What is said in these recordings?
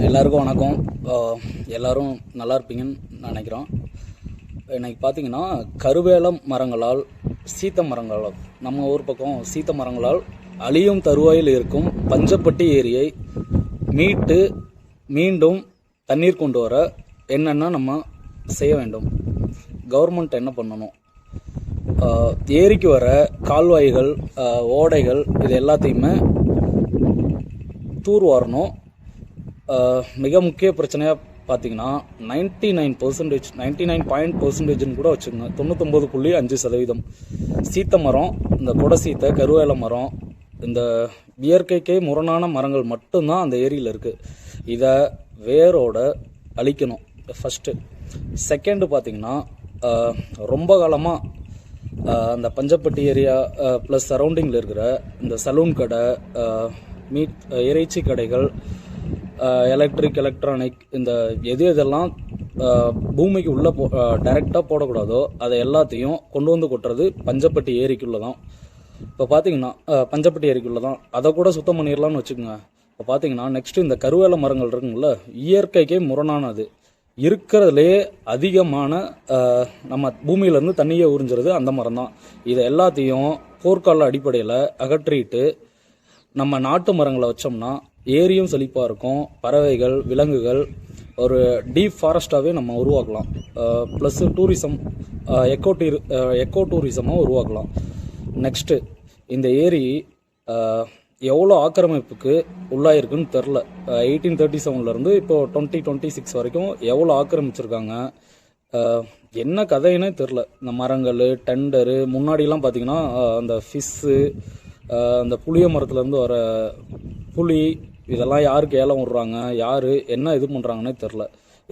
எல்லாருக்கும் வணக்கம். எல்லோரும் நல்லா இருப்பீங்கன்னு நினைக்கிறோம். இன்றைக்கி பார்த்திங்கன்னா கருவேல மரங்களால் சீத்த மரங்களால் நம்ம ஊர் பக்கம் சீத்த மரங்களால் அழியும் தருவாயில் இருக்கும் பஞ்சப்பட்டி ஏரியை மீண்டும் தண்ணீர் கொண்டு வர என்னென்ன நம்ம செய்ய வேண்டும், கவர்மெண்ட் என்ன பண்ணணும், ஏரிக்கு வர கால்வாய்கள் ஓடைகள் இது எல்லாத்தையுமே தூர்வாரணும். மிக முக்கிய பிரச்சனையாக பார்த்தீங்கன்னா 99% கூட வச்சுக்கோங்க, 99.5% சீத்த மரம், இந்த கொடை சீத்தை, கருவேல மரம், இந்த இயற்கைக்கே முரணான மரங்கள் மட்டும்தான் அந்த ஏரியில் இருக்குது. இதை வேரோட அழிக்கணும் ஃபஸ்ட்டு. செகண்டு பார்த்திங்கன்னா ரொம்ப காலமாக அந்த பஞ்சப்பட்டி ஏரியா ப்ளஸ் சரௌண்டிங்கில் இருக்கிற இந்த சலூன் கடை, இறைச்சி கடைகள், எலக்ட்ரானிக் இந்த இதெல்லாம் பூமிக்கு உள்ளே டைரெக்டாக போடக்கூடாதோ அதை எல்லாத்தையும் கொண்டு வந்து கொட்டுறது பஞ்சப்பட்டி ஏரிக்குள்ளே தான். இப்போ பார்த்தீங்கன்னா பஞ்சப்பட்டி ஏரிக்குள்ளே தான், அதை கூட சுத்தம் பண்ணிடலாம்னு வச்சுக்கோங்க. இப்போ பார்த்தீங்கன்னா நெக்ஸ்ட்டு இந்த கருவேல மரங்கள் இருக்குங்கள, இயற்கைக்கே முரணானது, இருக்கிறதுலே அதிகமான நம்ம பூமியிலேருந்து தண்ணியை உறிஞ்சிறது அந்த மரம் தான். இதை எல்லாத்தையும் போர்க்கால அடிப்படையில் அகற்றிட்டு நம்ம நாட்டு மரங்களை வச்சோம்னா ஏரியும் செழிப்பாக இருக்கும், பறவைகள், விலங்குகள், ஒரு டீப் ஃபாரஸ்ட்டாகவே நம்ம உருவாக்கலாம். ப்ளஸ்ஸு டூரிசம், எக்கோ டூரிசமாக உருவாக்கலாம். நெக்ஸ்ட்டு இந்த ஏரி எவ்வளோ ஆக்கிரமிப்புக்கு உள்ளாயிருக்குன்னு தெரில. 1837 இப்போ 2026 வரைக்கும் எவ்வளோ ஆக்கிரமிச்சிருக்காங்க, என்ன கதைன்னே தெரில. இந்த மரங்கள், டெண்டரு, முன்னாடிலாம் பார்த்திங்கன்னா அந்த ஃபிஷ்ஷு, அந்த புளிய மரத்துலேருந்து வர புளி, இதெல்லாம் யாருக்கு ஏலம் விட்றாங்க, யார் என்ன இது பண்ணுறாங்கன்னே தெரில.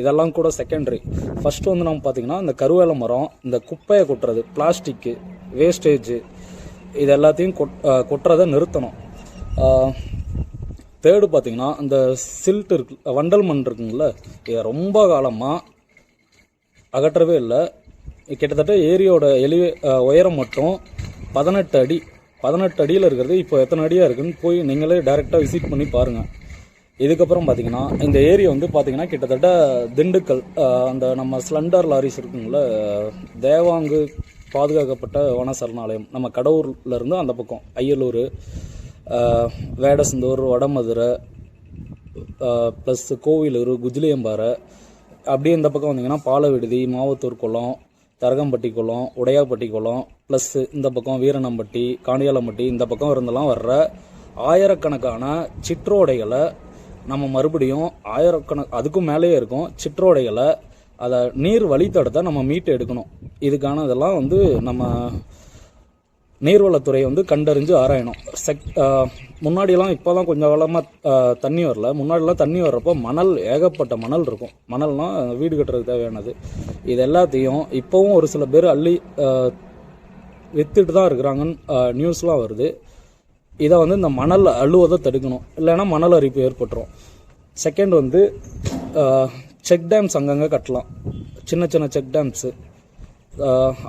இதெல்லாம் கூட செகண்டரி. ஃபஸ்ட்டு வந்து நம்ம பார்த்திங்கன்னா இந்த கருவேல மரம், இந்த குப்பையை கொட்டுறது, பிளாஸ்டிக்கு வேஸ்டேஜு, இது எல்லாத்தையும் கொட்டுறதை நிறுத்தணும். தேர்டு பார்த்திங்கன்னா இந்த சில்ட் இருக்கு, வண்டல் மண் இருக்குங்கள, இதை ரொம்ப காலமாக அகற்றவே இல்லை. கிட்டத்தட்ட ஏரியோட உயரம் மட்டும் 18 அடியில் இருக்கிறது. இப்போ எத்தனை அடியாக இருக்குதுன்னு போய் நீங்களே டைரெக்டாக விசிட் பண்ணி பாருங்கள். இதுக்கப்புறம் பார்த்தீங்கன்னா இந்த ஏரியா வந்து பார்த்தீங்கன்னா கிட்டத்தட்ட திண்டுக்கல், அந்த நம்ம ஸ்லண்டர் லாரிஸ் இருக்குங்கள, தேவாங்கு பாதுகாக்கப்பட்ட வன சரணாலயம், நம்ம கடவுர்லேருந்து அந்த பக்கம் அய்யலூர், வேடசந்தூர், வடமதுரை, ப்ளஸ் கோவிலூர், குஜிலியம்பாறை, அப்படியே இந்த பக்கம் வந்தீங்கன்னா பாலவிடுதி, மாவத்தூர் குளம், தரகம்பட்டி குளம், உடையாப்பட்டி குளம், ப்ளஸ் இந்த பக்கம் வீரணம்பட்டி, காணியாலம்பட்டி, இந்த பக்கம் இருந்தெல்லாம் வர்ற ஆயிரக்கணக்கான சிற்றோடைகளை நம்ம மறுபடியும் அதுக்கும் மேலேயே இருக்கும் சிற்றோடைகளை, அதை நீர் வழித்தடத்தை நம்ம மீட்டு எடுக்கணும். இதுக்கான இதெல்லாம் வந்து நம்ம நீர்வளத்துறையை வந்து கண்டறிஞ்சு ஆராயணும். முன்னாடியெல்லாம் இப்போ தான் கொஞ்சம் காலமாக தண்ணி வரல. முன்னாடிலாம் தண்ணி வர்றப்போ மணல், ஏகப்பட்ட மணல் இருக்கும். மணல்னால் வீடு கட்டுறதுக்கு தேவையானது. இது எல்லாத்தையும் இப்போவும் ஒரு சில பேர் அள்ளி வித்துட்டு தான் இருக்கிறாங்கன்னு நியூஸ்லாம் வருது. இதை வந்து இந்த மணல் அள்ளுவதை தடுக்கணும், இல்லைன்னா மணல் அரிப்பு ஏற்பட்டுரும். செகண்ட் வந்து செக் டேம்ஸ் அங்கங்கே கட்டலாம், சின்ன சின்ன செக் டேம்ஸு.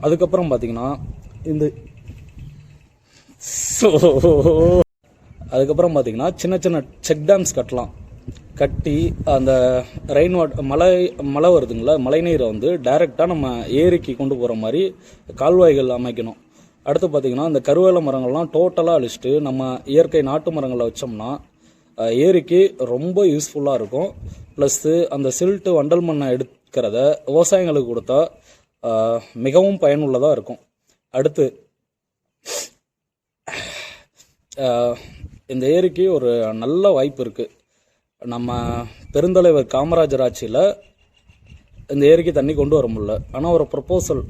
அதுக்கப்புறம் பார்த்திங்கன்னா சின்ன சின்ன செக் டேம்ஸ் கட்டலாம். கட்டி அந்த ரெயின் வாட்டர், மழை வருதுங்களா, மழை நீரை வந்து டைரெக்டாக நம்ம ஏரிக்கு கொண்டு போகிற மாதிரி கால்வாய்கள் அமைக்கணும். அடுத்து பார்த்திங்கன்னா இந்த கருவேல மரங்கள்லாம் டோட்டலாக அழிச்சிட்டு நம்ம இயற்கை நாட்டு மரங்களை வச்சோம்னா ஏரிக்கு ரொம்ப யூஸ்ஃபுல்லாக இருக்கும். ப்ளஸ்ஸு அந்த சில்ட்டு, வண்டல் மண்ணை எடுக்கிறத விவசாயிகளுக்கு கொடுத்தா மிகவும் பயனுள்ளதாக இருக்கும். அடுத்து இந்த ஏரிக்கு ஒரு நல்ல வாய்ப்பு இருக்குது. நம்ம பெருந்தலைவர் காமராஜர் ஆட்சியில் இந்த ஏரிக்கு தண்ணி கொண்டு வர முடியல, ஆனால் ஒரு ப்ரப்போசல்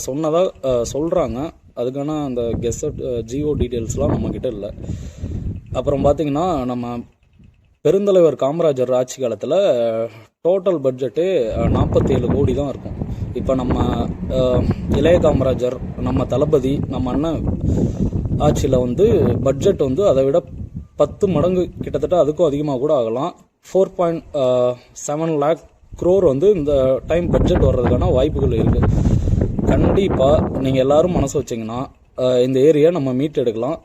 சொன்னதாக சொல்கிறாங்க. அதுக்கான அந்த கெசட் ஜிஓ டீட்டெயில்ஸ்லாம் நம்மக்கிட்ட இல்லை. அப்புறம் பார்த்திங்கன்னா நம்ம பெருந்தலைவர் காமராஜர் ஆட்சி காலத்தில் டோட்டல் பட்ஜெட்டு 47 கோடி தான் இருக்கும். இப்போ நம்ம இளைய காமராஜர், நம்ம தளபதி, நம்ம அண்ணன் ஆட்சியில் வந்து பட்ஜெட் வந்து அதை விட 10 மடங்கு, கிட்டத்தட்ட அதுக்கும் அதிகமாக கூட ஆகலாம், 4.7 lakh crore வந்து இந்த டைம் பட்ஜெட் வர்றதுக்கான வாய்ப்புகள் இருக்குது. கண்டிப்பாக நீங்கள் எல்லோரும் மனசு வச்சிங்கன்னா இந்த ஏரியா நம்ம மீட் எடுக்கலாம்.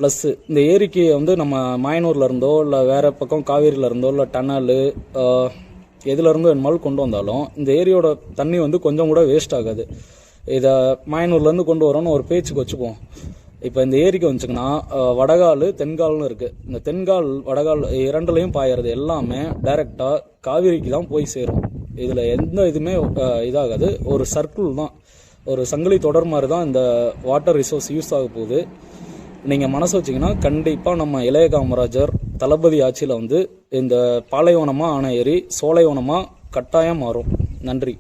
ப்ளஸ் இந்த ஏரிக்கு வந்து நம்ம மாயனூரில் இருந்தோ இல்லை வேறு பக்கம் காவேரியில் இருந்தோ இல்லை டனலு எதுலேருந்தோ வேணுமாலும் கொண்டு வந்தாலும் இந்த ஏரியோட தண்ணி வந்து கொஞ்சம் கூட வேஸ்ட் ஆகாது. இதை மாயனூர்லேருந்து கொண்டு வரோன்னு ஒரு பேச்சுக்கு வச்சுக்குவோம். இப்போ இந்த ஏரிக்கு வந்துச்சுங்கன்னா வடகால் தென்கால்னு இருக்குது. இந்த தென்கால் வடகால் இரண்டுலையும் பாயறது எல்லாமே டைரெக்டாக காவேரிக்கு தான் போய் சேரும். இதில் எந்த இதுவுமே இதாகாது. ஒரு சர்க்கிள் தான், ஒரு சங்கிலி தொடர் மாதிரி தான் இந்த வாட்டர் ரிசோர்ஸ் யூஸ் ஆக போகுது. நீங்கள் மனசு வச்சிங்கன்னா கண்டிப்பாக நம்ம இளைய காமராஜர் தளபதி ஆட்சியில் வந்து இந்த பாலைவனமாக ஆன ஏரி சோலைவனமாக கட்டாயம் மாறும். நன்றி.